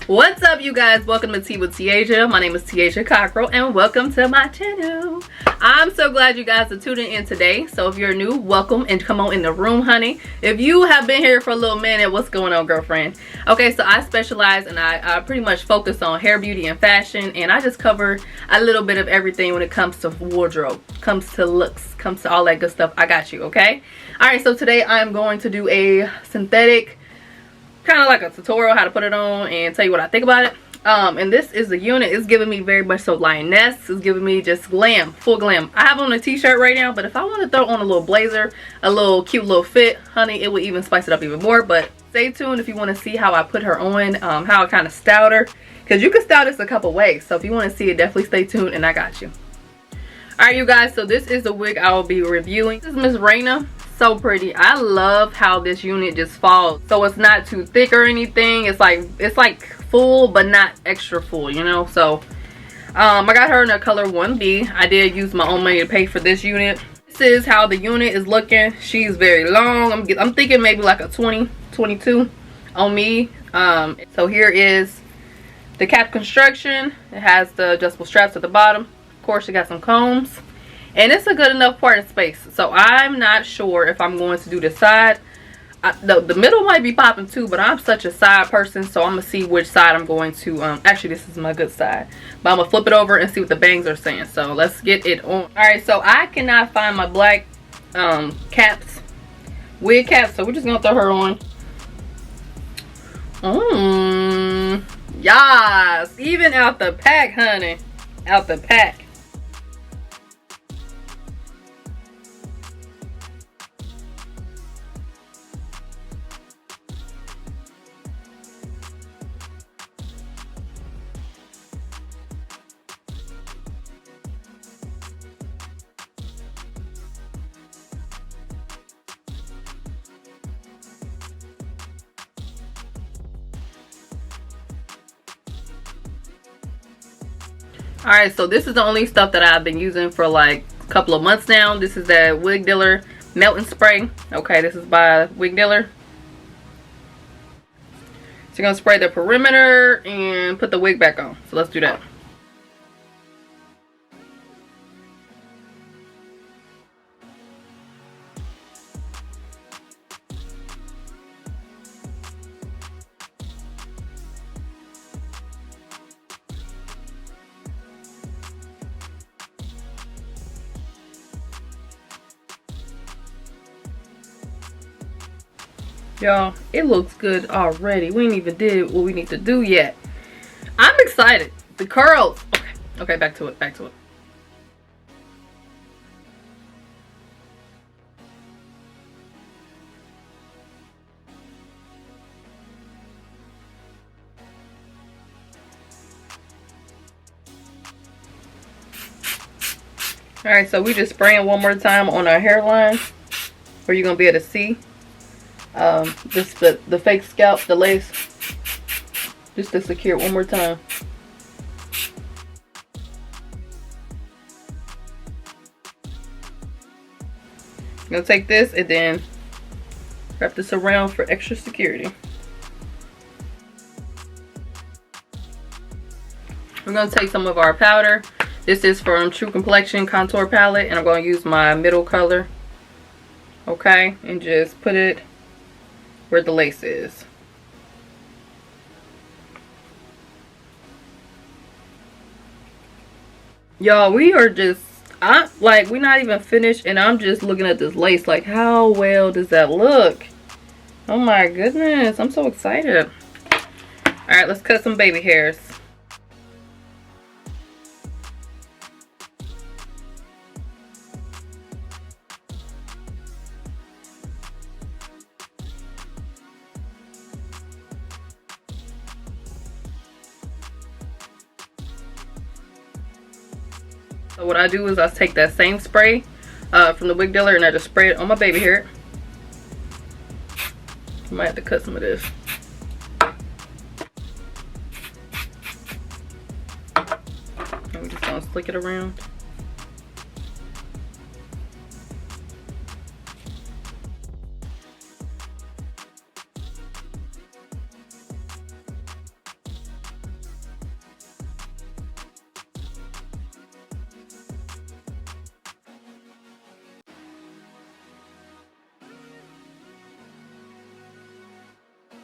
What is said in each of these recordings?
What's up, you guys? Welcome to Tea with Tiasia. My name is Tiasia Cockrell and welcome to my channel. I'm so glad you guys are tuning in today. So if you're new, welcome and come on in the room, honey. If you have been here for a little minute, what's going on, girlfriend? Okay, so I specialize and I pretty much focus on hair, beauty, and fashion, and I just cover a little bit of everything when it comes to wardrobe, comes to looks, comes to all that good stuff. I got you, okay? All right, so today I'm going to do a synthetic, kind of like a tutorial how to put it on and tell you what I think about it. And this is the unit. It's giving me very much so lioness. It's giving me just glam, full glam. I have on a t-shirt right now, but if I want to throw on a little blazer, a little cute little fit, honey, it would even spice it up even more. But stay tuned if you want to see how I put her on, how I kind of styled her, because you can style this a couple ways. So if you want to see it, definitely stay tuned and I got you. Alright, you guys, so this is the wig I will be reviewing. This is Miss Reyna. So pretty. I love how this unit just falls, so it's not too thick or anything. It's like full but not extra full, you know. So I got her in the color 1B. I did use my own money to pay for this unit. This is how the unit is looking. She's very long. I'm thinking maybe like a 20, 22 on me. So here is the cap construction. It has the adjustable straps at the bottom. Of course, it got some combs. And it's a good enough part of space. So I'm not sure if I'm going to do the side. The middle might be popping too, but I'm such a side person. So I'm going to see which side I'm going to. Actually, this is my good side. But I'm going to flip it over and see what the bangs are saying. So let's get it on. Alright, so I cannot find my black caps. Wig caps. So we're just going to throw her on. Yes. Even out the pack, honey. Out the pack. Alright, so this is the only stuff that I've been using for like a couple of months now. This is that Wig Dealer melting spray. Okay, this is by Wig Dealer. So you're going to spray the perimeter and put the wig back on. So let's do that. Y'all, it looks good already. We ain't even did what we need to do yet. I'm excited. The curls. Okay, back to it. Alright, so we just spraying one more time on our hairline, where you're gonna be able to see just the fake scalp, the lace, just to secure it one more time. I'm gonna take this and then wrap this around for extra security. We're gonna take some of our powder. This is from True Complexion Contour Palette, and I'm gonna use my middle color. Okay, and just put it where the lace is. Y'all, we are just, we're not even finished and I'm just looking at this lace like, how well does that look? Oh my goodness, I'm so excited. Alright, let's cut some baby hairs. So what I do is I take that same spray from the Wig Dealer and I just spray it on my baby hair. I might have to cut some of this. And we're just gonna slick it around.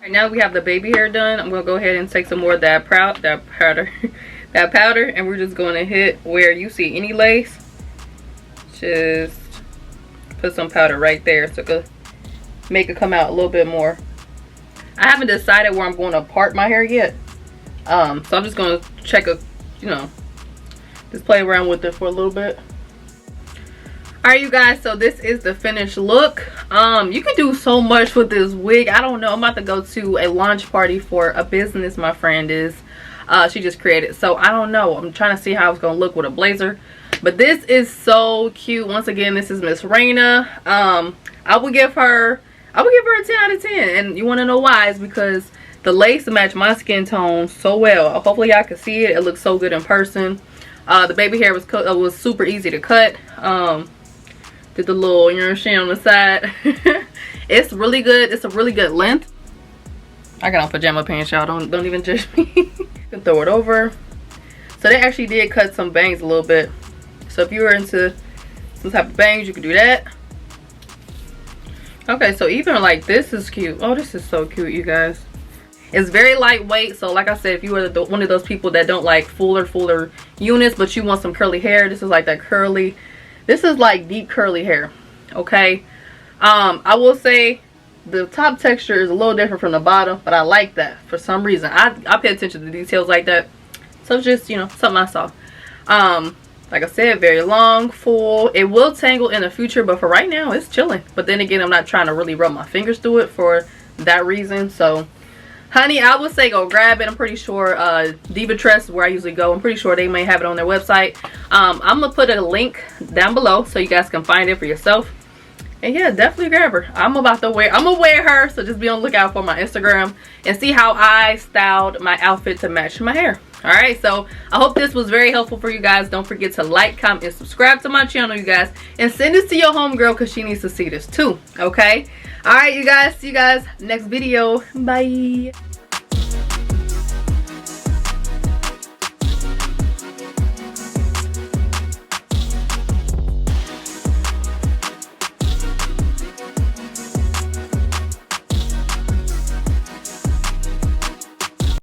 Right now we have the baby hair done. I'm gonna go ahead and take some more of that powder and we're just going to hit where you see any lace. Just put some powder right there so it could make it come out a little bit more. I haven't decided where I'm going to part my hair yet, so I'm just going to check just play around with it for a little bit. Alright, you guys, so this is the finished look. You can do so much with this wig. I don't know, I'm about to go to a launch party for a business my friend is she just created, so I don't know. I'm trying to see how it's gonna look with a blazer, but this is so cute. Once again, this is Miss Reyna. I would give her a 10 out of 10, and you want to know why? It's because the lace match my skin tone so well. Hopefully y'all can see it. It looks so good in person. The baby hair was super easy to cut. Did the little, you know, sheen on the side. It's really good. It's a really good length. I got on pajama pants, y'all. Don't even judge me. You can throw it over. So they actually did cut some bangs a little bit. So if you were into some type of bangs, you could do that. Okay, so even like this is cute. Oh, this is so cute, you guys. It's very lightweight. So like I said, if you were one of those people that don't like fuller units, but you want some curly hair, this is like that curly. This is like deep curly hair. Okay. I will say the top texture is a little different from the bottom, but I like that for some reason. I pay attention to details like that. So it's just, you know, something I saw. Like I said, very long, full. It will tangle in the future, but for right now, it's chilling. But then again, I'm not trying to really rub my fingers through it for that reason. So, honey, I would say go grab it. I'm pretty sure Diva Tress is where I usually go. I'm pretty sure they may have it on their website. I'm going to put a link down below so you guys can find it for yourself. And yeah, definitely grab her. I'm going to wear her. So just be on the lookout for my Instagram and see how I styled my outfit to match my hair. Alright, so I hope this was very helpful for you guys. Don't forget to like, comment, and subscribe to my channel, you guys. And send this to your homegirl because she needs to see this too. Okay? Alright, you guys. See you guys next video. Bye.